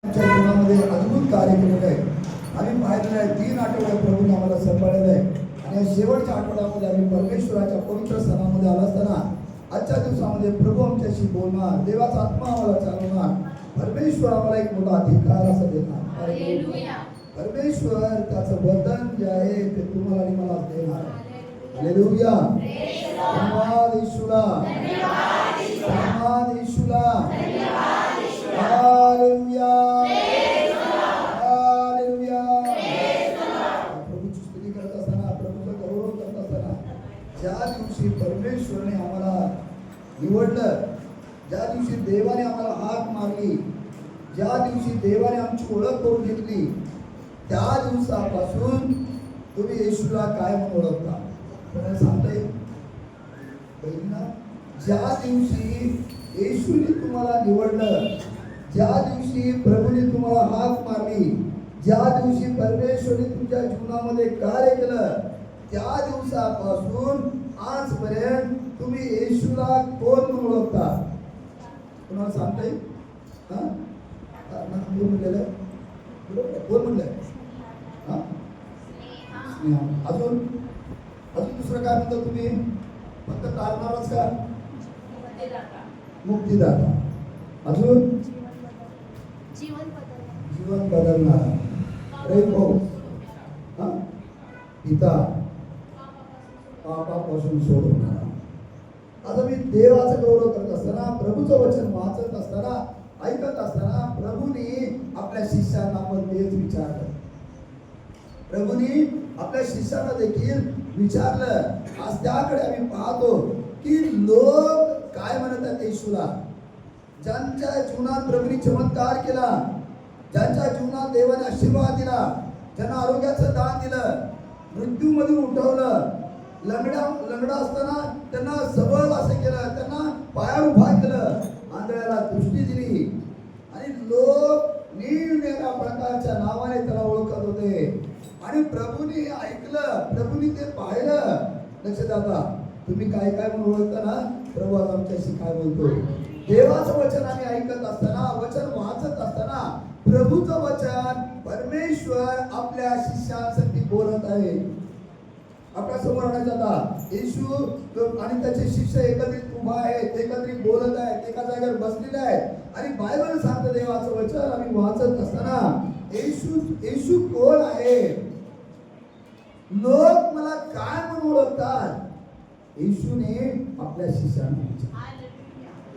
आमच्या जीवनामध्ये अद्भुत कार्य केलेलं आहे. आम्ही पाहिलेलं आहे 3 आठवडे प्रभूने आम्हाला सांभाळलेलं आहे आणि या शेवटच्या आठवड्यामध्ये आम्ही परमेश्वराच्या पवित्र स्थानामध्ये आला असताना आजच्या दिवसामध्ये प्रभू आमच्याशी बोलणार, देवाचा आत्मा आम्हाला चालवणार, परमेश्वर आम्हाला एक मोठा अधिकार असं देणार. परमेश्वर त्याचं वचन जे आहे ते तुम्हाला आणि मला देणार. हालेलुया. धन्यवाद येशूला. धन्यवाद येशूला. हालेलुया. हालेलुया. प्रभूची स्तुती करत असताना, प्रभूचा गौरव करत असताना, ज्या दिवशी परमेश्वराने आम्हाला निवडलं, ज्या दिवशी देवाने आम्हाला हाक मारली, ज्या दिवशी देवाने आमची ओळख करून घेतली, त्या दिवसापासून तुम्ही येशूला काय म्हणून ओळखता? कोणाला सांगता येईल? ज्या दिवशी येशूने तुम्हाला निवडलं, ज्या दिवशी प्रभूने तुम्हाला हाक मारली, ज्या दिवशी परमेश्वराने तुमच्या जीवनामध्ये कार्य केलं, त्या दिवसापासून आजपर्यंत तुम्ही येशूला कोण म्हणून ओळखता? कोणाला सांगता येईल? कोण म्हणलेलं? कोण म्हणलंय? अजून दुसरं काय म्हणता तुम्ही? फक्त तारणारच का? मुक्तीदाता. अजून जीवन बदलणार. पिता पापापासून सोडवणार. आता मी देवाचं गौरव करत असताना, प्रभूचं वचन वाचत असताना, ऐकत असताना प्रभूंनी आपल्या शिष्यांना पण तेच विचारलं. प्रभूंनी आपल्या शिष्यांना देखील विचारलं. आज त्याकडे आम्ही पाहतो की लोक काय म्हणत आहेत येशूला. ज्यांच्या जीवनात प्रभूंनी चमत्कार केला, ज्यांच्या जीवनात देवाने आशीर्वाद दिला, ज्यांना आरोग्याचं दान दिलं, मृत्यूमधून उठवलं, लंगडा असताना त्यांना सबळ असं केलं, त्यांना पायावर उभा केलं, आंधळ्याला दृष्टी दिली आणि लोक निरनिराळ्या प्रकारच्या नावाने त्याला ओळखत होते. आणि प्रभूंनी ऐकलं, प्रभूंनी ते पाहिलं. लक्षात आता तुम्ही काय काय म्हणून ओळखता ना? प्रभू आज आमच्याशी काय बोलतो? देवाचं वचन आम्ही ऐकत असताना, वचन वाचत असताना, प्रभूचं वचन परमेश्वर आपल्या शिष्यांसाठी बोलत आहे. आपल्या समोर आणायचं आता येशू आणि त्याचे शिष्य एकत्रित उभा आहेत, एकत्रित बोलत आहेत, एका जागेवर बसलेले आहेत आणि बायबल सांगतं देवाचं वचन आम्ही वाचत असताना येशू कोण आहे? लोक मला काय म्हणून ओळखतात? येशूने आपल्या शिष्यांना विचारलं.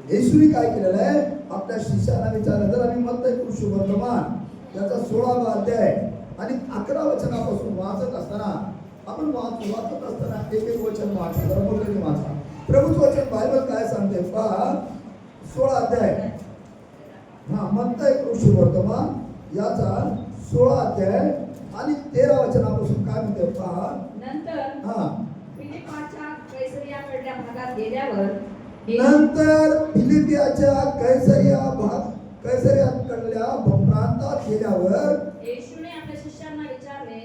येशूने काय केलेलं आहे? आपल्या शिष्यांना विचारलं. जर आम्ही मत्ती सुवर्तमान याचा 16वा अध्याय आणि 11 वचनापासून वाचत असताना, आपण वाचत असताना एक वचन वाचा, जरा मोठ्याने वाचा. प्रभूचं वचन बायबल काय सांगते पहा. 16 अध्याय, मत्ती सुवर्तमान याचा 16 अध्याय आणि 13 वचनापासून काय म्हणते पहा. नंतर फिलिपाच्या कैसरियाकडल्या भागात गेल्यावर, कैसरियाकडल्या प्रांतात गेल्यावर येशूने आपल्या शिष्यांना विचारले,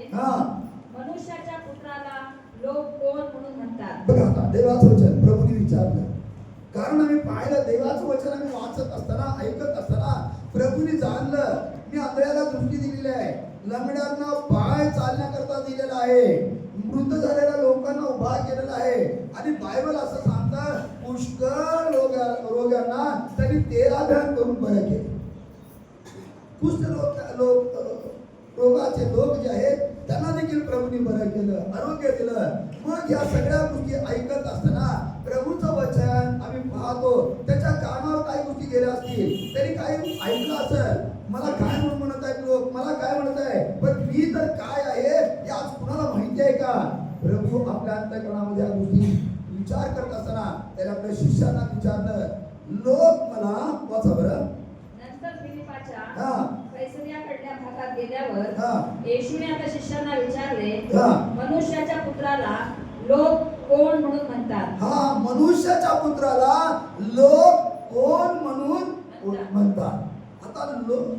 मनुष्याच्या पुत्राला लोक कोण म्हणून म्हणतात? बघा आता देवाचं वचन प्रभूने विचारलं. कारण आम्ही पाहिलं देवाचं वचन आम्ही वाचत असताना, ऐकत असताना प्रभूने जाणलं, मी आंधळ्याला दृष्टी दिलेली आहे, लंगड्यांना पाय चालण्याकरता दिलेला आहे, मृत झालेल्या लोकांना उभा केलेला आहे. आणि बायबल असं सांगतं पुष्कळ रोगांना त्यांनी 13 ध्यान करून बरे केले. कुष्ठ रोगाचे लोक जे आहेत त्यांना देखील प्रभूंनी बरं केलं, आरोग्य दिलं. मग या सगळ्या गोष्टी ऐकत असताना प्रभूचं वचन आम्ही पाहतो, त्याच्या कानावर काही गोष्टी गेल्या असतील, त्यांनी काही ऐकलं असेल. मला काय म्हणून म्हणत आहेत लोक, मला काय म्हणत आहे, पण मी तर काय आहे हे आज कुणाला माहिती आहे का? प्रभू आपल्या अंतःकरणामध्ये या गोष्टी विचार करत असताना त्याने आपल्या शिष्यांना विचारलं, लोक मला वाचा बरं. नंतर फिलिपाच्या कैसरियाकडल्या भागात गेल्यावर येशूने आपल्या शिष्यांना विचारले, मनुष्याच्या पुत्राला लोक कोण म्हणून म्हणतात? मनुष्याच्या पुत्राला लोक कोण म्हणून म्हणतात? आता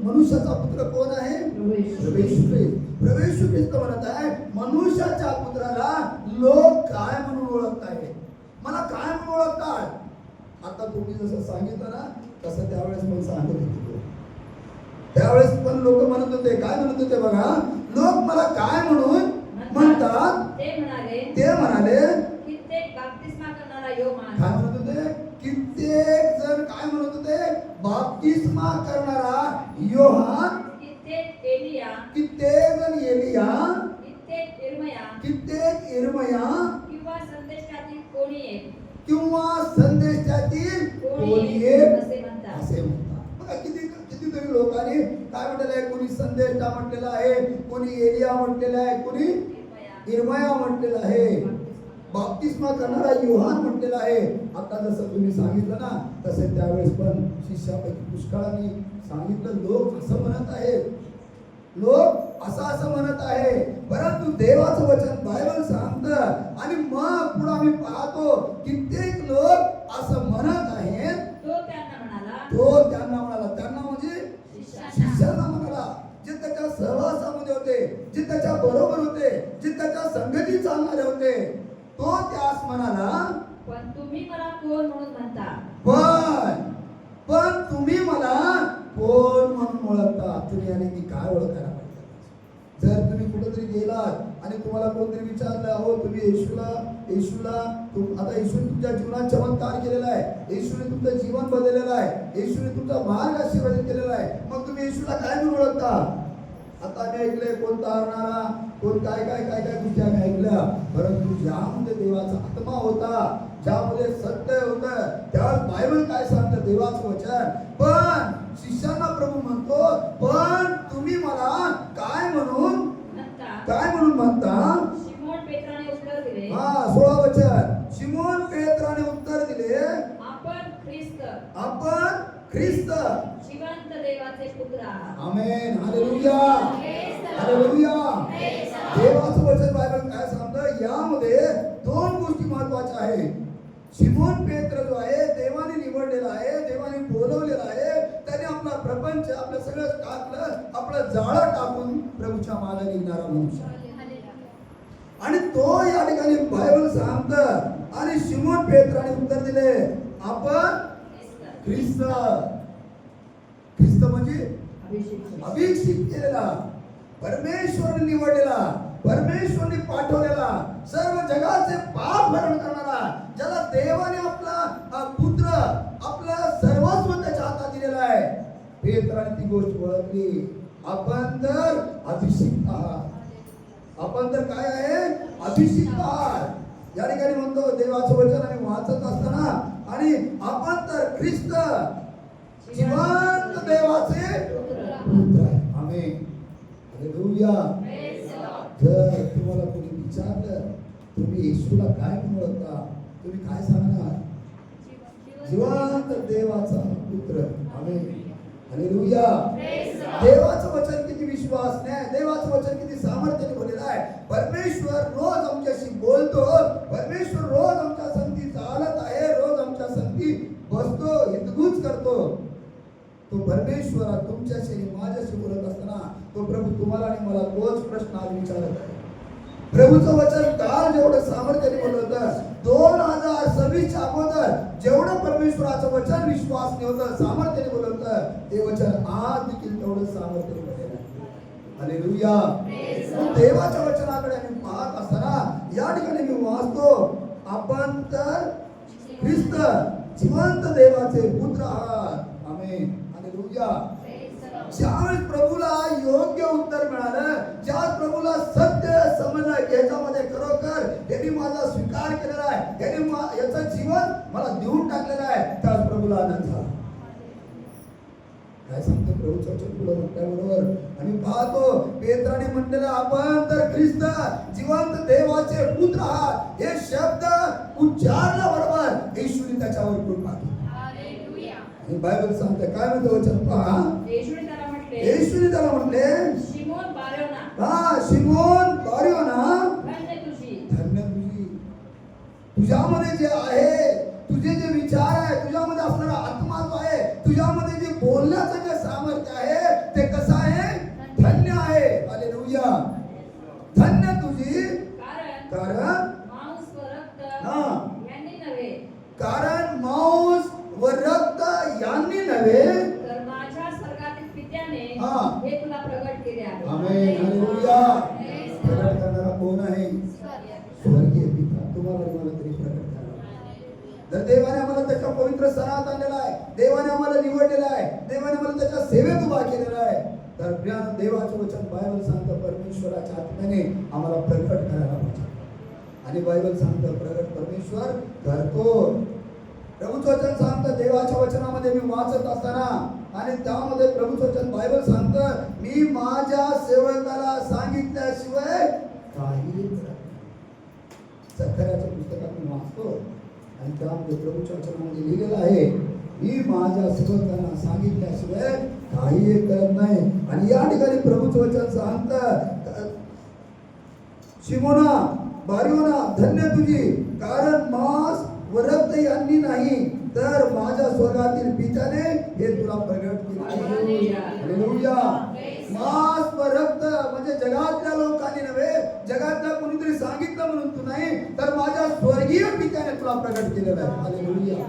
मनुष्याचा पुत्र कोण आहे? प्रभू येशू ख्रिस्त म्हणत आहे, मनुष्याच्या पुत्राला लोक काय म्हणून ओळखत आहेत? मला काय म्हणून ओळखतात? आता तुम्ही जसं सांगितलं ना तसं त्यावेळेस मला सांगत होतो. त्यावेळेस पण लोक म्हणत होते, काय म्हणत होते बघा, लोक मला काय म्हणून म्हणतात. ते म्हणाले कित्येक बाप्तिस्मा करणारा योहान. काय म्हणत होते, कित्येक जण काय म्हणत होते, बाप्तिस्मा करणारा योहान, कित्येक एलिया, कित्येक जण एलिया, कित्येक इर्मया, कित्येक इर्मया, किंवा संदेशातील कोणी एक, किंवा संदेशातील कोणी एक असे म्हणतात. असे म्हणतात. बघा कितीतरी लोकांनी काय म्हटलेलं आहे, कोणी संदेशा म्हटलेला आहे, कोणी एलिया म्हटलेला आहे, कोणी इर्मया म्हटलेला आहे, बाप्तिस्मा करणारा योहान म्हटलेला आहे. आता जसं तुम्ही सांगितलं ना, तसे त्यावेळेस पण शिष्यापैकी पुष्कळांनी सांगितलं. लोक असं म्हणत आहेत, लोक असं म्हणत आहे, परंतु देवाचं वचन बायबल सांगतं आणि मग पुढे आम्ही पाहतो कित्येक लोक असं म्हणत आहेत. तो त्यांना म्हणाला, त्यांना म्हणजे शिष्याला म्हणाला, जे त्याच्या सहवासामध्ये होते, जे त्याच्या बरोबर होते, जे त्याच्या संगती चालणारे होते, तो त्यास म्हणाला, पण तुम्ही मला कोण म्हणून म्हणता. पण तुम्ही मला कोण म्हणून ओळखता. तुम्ही आणि मी काय ओळखायला पाहिजे. जर तुम्ही कुठेतरी गेलात आणि तुम्हाला कोणतरी विचारलं, अहो तुम्ही येशूला आता येशूने तुमच्या जीवनात चमत्कार केलेला आहे, येशूने तुमचं जीवन बदललेलं आहे, येशूने तुमचा मार्ग आशीर्वादित केलेला आहे, मग तुम्ही येशूला काय म्हणून ओळखता. आता आम्ही ऐकलंय कोण तारणारा, कोण काय गोष्टी आम्ही ऐकल्या, परंतु ज्यामध्ये देवाचा आत्मा होता, ज्यामध्ये सत्य होतं, त्यावेळेस बायबल काय सांगतं, देवाचं वचन. पण शिष्यांना प्रभू म्हणतो, पण तुम्ही मला काय म्हणून म्हणता. शिमोन पेत्राने उत्तर दिले, 16 वचन. शिमोन पेत्राने उत्तर दिले, आपण ख्रिस्त जिवंत देवाचे पुत्र आहात. आमेन. हालेलुया, हालेलुया. देवाचं वचन बायबल काय सांगतं, यामध्ये दोन गोष्टी महत्वाच्या आहेत. शिमोन पेत्र जो आहे, देवाने निवडलेला आहे, देवाने बोलवलेला आहे, त्याने आपला प्रपंच, आपलं सगळं टाकलं, आपलं जाळं टाकून प्रभूच्या मागे निघणारा मनुष्य आहे. आणि तो या ठिकाणी बायबल सांगतं. आणि शिमोन पेत्राने उत्तर दिले, आपण ख्रिस्त म्हणजे अभिषेक केलेला, परमेश्वराने निवडलेला, परमेश्वराने पाठवलेला, सर्व जगाचे पाप हरण करणारा, ज्याला देवाने आपला पुत्र, आपला सर्वस्व त्याच्या हातात दिलेला आहे. पेत्राने ती गोष्ट ओळखली, आपण तर अभिषेक आहात. आपण तर काय आहे, अभिषेक आहात. या ठिकाणी म्हणतो देवाचं वचन आम्ही वाचत असताना, आणि आपण तर ख्रिस्त जिवंत देवाचे पुत्र आहे. आमेन. हालेलुया. जर तुम्हाला कोणी विचारलं तुम्ही येशूला काय म्हणून ओळखता, तुम्ही काय सांगणार, जिवंत देवाचा पुत्र. आमेन. हालेलुया. देवाचं वचन किती विश्वासने, देवाचं वचन किती सामर्थ्याने बोललेलं आहे. परमेश्वर रोज आमच्याशी बोलतो, परमेश्वर रोज आमच्या संगती चालत आहे, रोज आमच्या संगती बसतो, हितगुज करतो. तो परमेश्वर तुमच्याशी माझ्याशी बोलत असताना तो प्रभू तुम्हाला आणि मला तोच प्रश्न आज विचारत आहे. प्रभूचं वचन काल जेवढं सामर्थ्याने बोलत होतं, 2026 अगोदर जेवढं परमेश्वराचं वचन विश्वासने होतं, सामर्थ्याने बोलत होतं, ते वचन आज देखील तेवढं सामर्थ्याने बोललेलं आहे. हालेलुया. देवाच्या वचनाकडे आम्ही पाहत असताना या ठिकाणी मी वाचतो, आपण तर ख्रिस्त जिवंत देवाचे पुत्र आहात. आमेन. हालेलुया. ज्यावेळेस प्रभूला योग्य उत्तर मिळालं, ज्या प्रभूला सत्य समजलं, याच्यामध्ये खरोखर यांनी माझा स्वीकार केलेला आहे, यांनी याचं जीवन मला देऊन टाकलेलं आहे, त्याच प्रभूला आनंद झाला. काय सांगतो प्रभूचं वचन पुढे म्हटल्याबरोबर आणि पाहतो पेत्राने म्हटलेलं, आपण तर ख्रिस्त जिवंत देवाचे पुत्र आहात, हे शब्द उच्चारल्याबरोबर येशूने त्याच्यावर कृपा केली. बायबल सांगते काय म्हणतो वचन पहा. येशूने त्याला म्हटले, शिमोन बारयोना, धन्य तुझी, तुझ्यामध्ये जे आहे, तुझे जे विचार आहे, तुझ्यामध्ये असणारा आत्मा जो आहे, तुझ्यामध्ये जे बोलण्याचं जे सामर्थ्य आहे, ते कसं आहे, धन्य आहे. हालेलुया. धन्य तुझी, कारण मांस व रक्त यांनी नव्हे, तर माझ्या स्वर्गातील पित्याने तुला प्रगट केले आहे. आमेन. हालेलुया. प्रगट करणारा कोण आहे? स्वर्गीय पिता. तुम्हाला आणि मला तरी प्रगट करा. जर देवाने आम्हाला त्याच्या पवित्र सणात आणलेला आहे, देवाने आम्हाला निवडलेला आहे, देवाने आम्हाला त्याच्या सेवेत उभा केलेला आहे, तर प्रियानं देवाचे वचन बायबल सांगतं परमेश्वराच्या आत्म्याने आम्हाला प्रगट करायला पाहिजे. आणि बायबल सांगतं प्रगट परमेश्वर करतो. प्रभूचं वचन सांगतं देवाच्या वचनामध्ये मी वाचत असताना आणि त्यामध्ये प्रभूचं वचन बायबल सांगतं मी माझ्या सेवकाला सांगितल्याशिवाय काही करत नाही. सत्तराच्या पुस्तकात मी वाचतो आणि त्यामध्ये प्रभूच्या वचनामध्ये लिहिलेलं आहे मी माझ्या सेवकांना सांगितल्याशिवाय काही करत नाही. आणि या ठिकाणी प्रभूचं वचन सांगतं शिमोना बारियोना धन्य तुझी, कारण मांस व रक्त यांनी नाही तर माझ्या स्वर्गातील पित्याने हे तुला प्रगट केले. हालेलुया. मांस व रक्त म्हणजे जगातल्या लोकांनी नव्हे, जगातल्या कोणीतरी सांगितलं म्हणून तू नाही, तर माझ्या स्वर्गीय पित्याने तुला प्रगट केलेलं आहे. हालेलुया.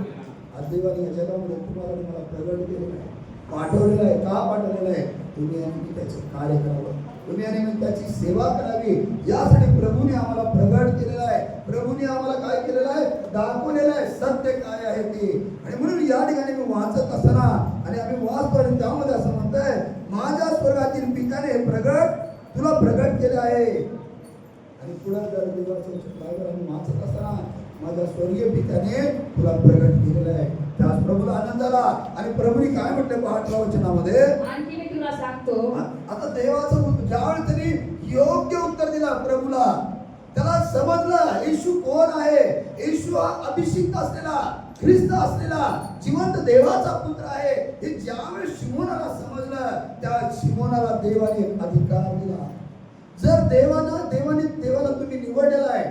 आज देवाने या जगामध्ये तुम्हाला आणि मला प्रगट केलेलं आहे, पाठवलेलं आहे. का पाठवलेलं आहे? तुम्ही आणि मी त्याचे कार्य करावं, तुम्ही आणि मी त्याची सेवा करावी, यासाठी प्रभूने आम्हाला प्रगट केलेला आहे. प्रभूने आम्हाला काय केलेलं आहे? दाखवलेलं आहे सत्य काय आहे ते. आणि म्हणून या ठिकाणी मी वाचत असताना आणि आम्ही वाचतो आणि त्यामध्ये असं म्हणतंय माझ्या स्वर्गातील पित्याने हे प्रगट तुला प्रगट केले आहे. आणि पुढे जर देवाचं वचन बायबल आम्ही वाचत असताना माझ्या स्वर्गीय पित्याने तुला प्रगट केलेलं आहे. त्याच प्रभूला आनंद झाला आणि प्रभूने काय म्हटले पहाटल्या वचनामध्ये? आणखी मी तुला सांगतो. आता देवाचं ज्यावेळी त्यांनी योग्य उत्तर दिला प्रभूला, त्याला समजलं येशू कोण आहे. येशू हा अभिषिक्त असलेला, ख्रिस्त असलेला, जिवंत देवाचा पुत्र आहे. हे ज्यावेळी शिमोनाला समजलं, त्या शिमोनाला देवाने अधिकार दिला. जर देवाला तुम्ही निवडलेला आहे,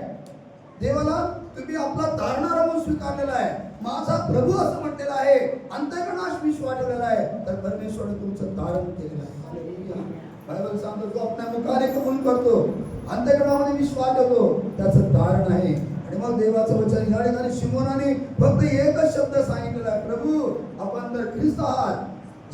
देवाला तुम्ही आपला धारणारा म्हणून स्वीकारलेला आहे, माझा प्रभू असं म्हटलेला आहे, अंतःकरणास विश्वास वाटवलेला आहे, तर परमेश्वराने तुमचं धारण केलेलं आहे. हालेलुया. बायबल सांगतो जो आपल्या मुखाने कबूल करतो, अंतःकरणामध्ये विश्वास ठेवतो, त्याचं धारण आहे. आणि मग देवाचं वचन या ठिकाणी शिमोनाने फक्त एकच शब्द सांगितलेला आहे, प्रभू आपण तर ख्रिस्त आहात,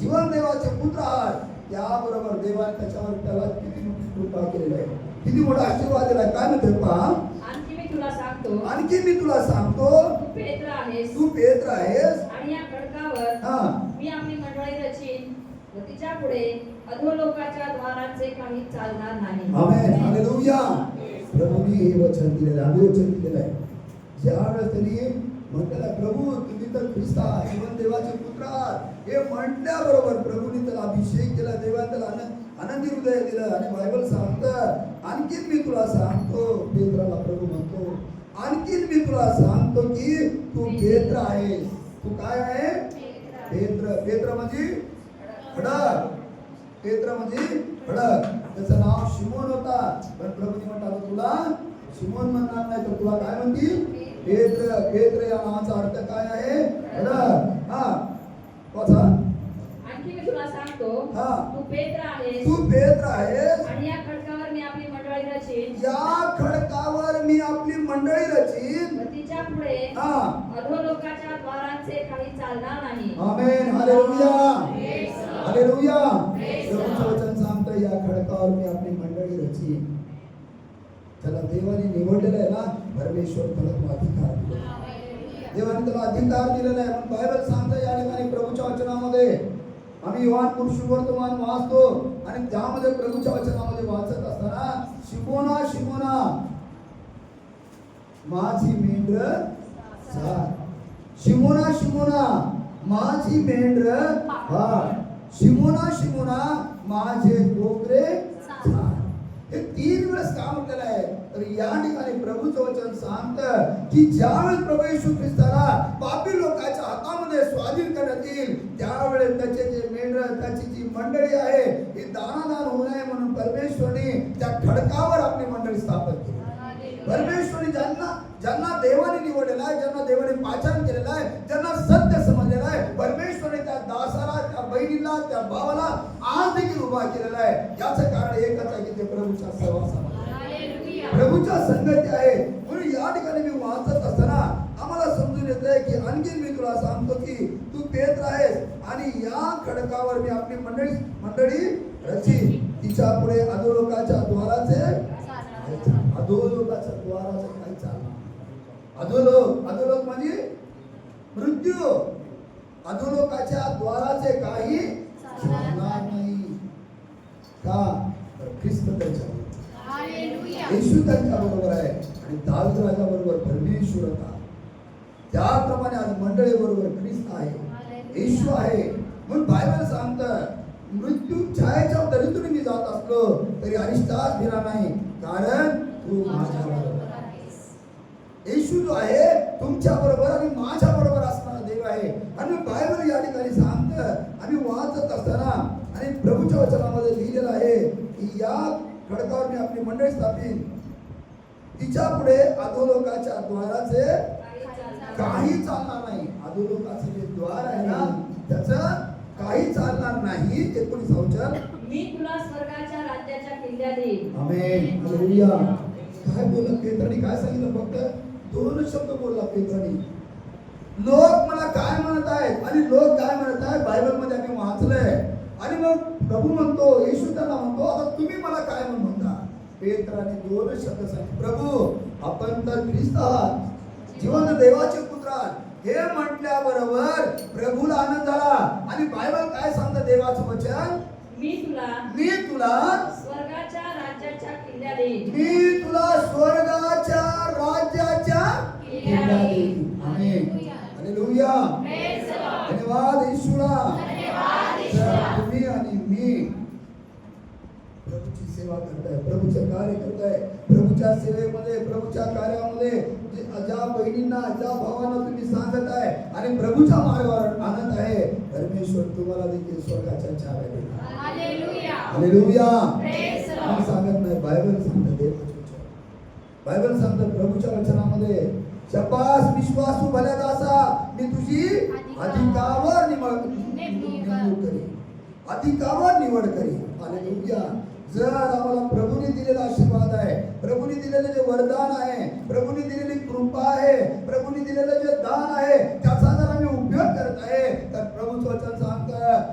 जीवन देवाचे पुत्र आहात. त्याबरोबर देवाने त्याला किती मोठी कृपा केलेली आहे, किती मोठा आशीर्वाद दिला. काय म्हणतोय पहा, आणखी मी तुला सांगतो. आणखी मी तुला सांगतो तू पेत्र आहेस. तू पेत्र आहेस आणि या खडकावर हा मी आपली मंडळी रचीन व तिच्या पुढे अधोलोकाच्या द्वारांचे काही चालणार नाही. आमेन. हालेलुया. प्रभूने हे वचन दिलेलं आहे, आम्ही वचन दिलेलं आहे. ज्यावेळेस त्यांनी म्हटलेलं आहे प्रभू तुम्ही तर ख्रिस्त आहात, जीवन देवाचे पुत्र आहात, हे म्हटल्याबरोबर प्रभूने त्याला अभिषेक केला, देवाने त्याला आनंदी हृदय दिलं. आणि बायबल सांगतं आणखीन मी तुला सांगतो, पेत्राला प्रभू म्हणतो आणखीन मी तुला सांगतो की तू पेत्र आहेस. तू काय आहे? पेत्र. पेत्र म्हणजे खडक. पेत्र म्हणजे खडक. त्याचं नाव शिमोन होता, पण प्रभूने म्हटलं तुला शिमोन म्हणणार नाही, तर तुला काय म्हणतील? पेत्र. पेत्र या नावाचा अर्थ काय आहे? खडक. हा वाचा. आणखी मी तुला सांगतो हा. तू पेत्र आहेस. तू पेत्र आहेस आणि या खडकावर मी आपली मंडळी रचीन. या खडकावर मी आपली मंडळी रचीन. व तिच्या पुढे हा अधोलोकाच्या द्वारांचे काही चालणार नाही. आमेन. हालेलुया. हालेलुया. प्रभूचं वचन सांगतं या खडकावर मी आपली मंडळी रचीन. त्याला देवाने निवडलेलं आहे ना, परमेश्वर त्याला तो अधिकार दिलेला आहे. देवाने त्याला अधिकार दिलेला आहे. पण बायबल सांगतं या ठिकाणी प्रभूच्या वचनामध्ये आम्ही योहान पुरुषवर्तमान वाचतो आणि त्यामध्ये प्रभूच्या वचनामध्ये वाचत असताना शिमोना शिमोना माझी मेंढर चार. शिमोना शिमोना माझी मेंढर चार. शिमोना शिमोना माझे कोकरे चार. हे 3 वेळेस का म्हटलेलं आहे? तर या ठिकाणी प्रभूचं वचन सांगतं की ज्यावेळेस प्रभू येशू ख्रिस्ताला पापी लोकांच्या हातामध्ये स्वाधीन करण्यात येईल, त्यावेळेस त्याचे जे मेंढर, त्याची जी मंडळी आहे ही दानादान होऊ नये म्हणून परमेश्वराने त्या खडकावर आपली मंडळी स्थापन केली. परमेश्वराने ज्यांना देवाने निवडलेला आहे, ज्यांना देवाने पाचारण केलेलं आहे, ज्यांना सत्य समजलेलं आहे, परमेश्वराने त्या दासाला, त्या बहिणीला, त्या भावाला आज देखील उभा केलेला आहे. याचं कारण एकच आहे की ते प्रभूच्या सहवासामध्ये, प्रभूच्या संगती आहे. म्हणून या ठिकाणी मी वाचत असताना आम्हाला समजून येतंय की आणखी मी तुला सांगतो की तू पेत्र आहेस आणि या खडकावर मी आपली मंडळी रचित तिच्या पुढे अधोलोकाच्या द्वाराचे अधोलोकाच्या द्वाराचे काही चालणार. अधोलोक म्हणजे मृत्यू. अधोलोकाच्या द्वाराचे काही चालणार नाही. का? तर ख्रिस्त त्यांच्या येशू त्यांच्या बरोबर आहे आणि दाऊद राजा बरोबर परमेश्वर होता. त्याप्रमाणे आज मंडळी बरोबर ख्रिस्त आहे, येशू आहे. म्हणून बायबल सांगतं मृत्यू छायेच्या दरीतून मी जात असलो तरी अरिष्टास भिला नाही, कारण तू माझ्या बरोबर आहेस. येशू जो आहे तुमच्या बरोबर आणि माझ्या बरोबर असणारा देव आहे. आणि बायबल या ठिकाणी सांगतं आम्ही वाचत असताना आणि प्रभूच्या वचनामध्ये लिहिलेलं आहे की या खडकावर मी आपली मंडळी स्थापित, तिच्या पुढे अधोलोकाच्या द्वाराचे काही चालणार नाही. अधोलोकाचे जे द्वार आहे ना त्याचं काही चालणार नाही. 19 वचन, मी तुला स्वर्गाच्या राज्याच्या किल्ल्या देईन. आमेन, हालेलुया. काय बोलला पेत्राने? काय सांगितलं? फक्त 2 शब्द बोलला पेत्राने. लोक मला काय म्हणत आहेत आणि लोक काय म्हणत आहेत बायबल मध्ये आम्ही वाचलंय. आणि मग प्रभू म्हणतो, येशू त्यांना म्हणतो आता तुम्ही मला काय म्हणता? पेत्राने 2 शब्द सांगितले. प्रभू आपण तर ख्रिस्त आहात, जिवंत देवाचे पुत्र आहात. हे म्हटल्याबरोबर प्रभूला आनंद झाला. आणि बायबल काय सांगतं देवाचं वचन? मी तुला स्वर्गाच्या राज्याच्या किल्ल्या देईन. मी तुला स्वर्गाच्या राज्याच्या किल्ल्या देईन. आमेन, हालेलुया. धन्यवाद येशूला. तर तुम्ही आणि मी प्रभूची सेवा करताय, प्रभूचं कार्य करताय. प्रभूच्या सेवेमध्ये, प्रभूच्या कार्यामध्ये ज्या बहिणींना, ज्या भावांना तुम्ही सांगत आहे आणि प्रभूच्या मार्गावर आणत आहे, परमेश्वर तुम्हाला देखील स्वर्गाच्या चाव्या देईल. Hallelujah. Hallelujah. Praise the Lord. आम्ही सांगत नाही, बायबल सांगतं. देवाचं वचन, बायबल सांगतं प्रभूच्या वचनामध्ये, शपास विश्वासू भल्या दासा, मी तुझी अधिकावर निवड करी, अधिकावर निवड करी. हालेलुया. जर आम्हाला प्रभूने दिलेला आशीर्वाद आहे, प्रभूने दिलेले जे वरदान आहे, प्रभू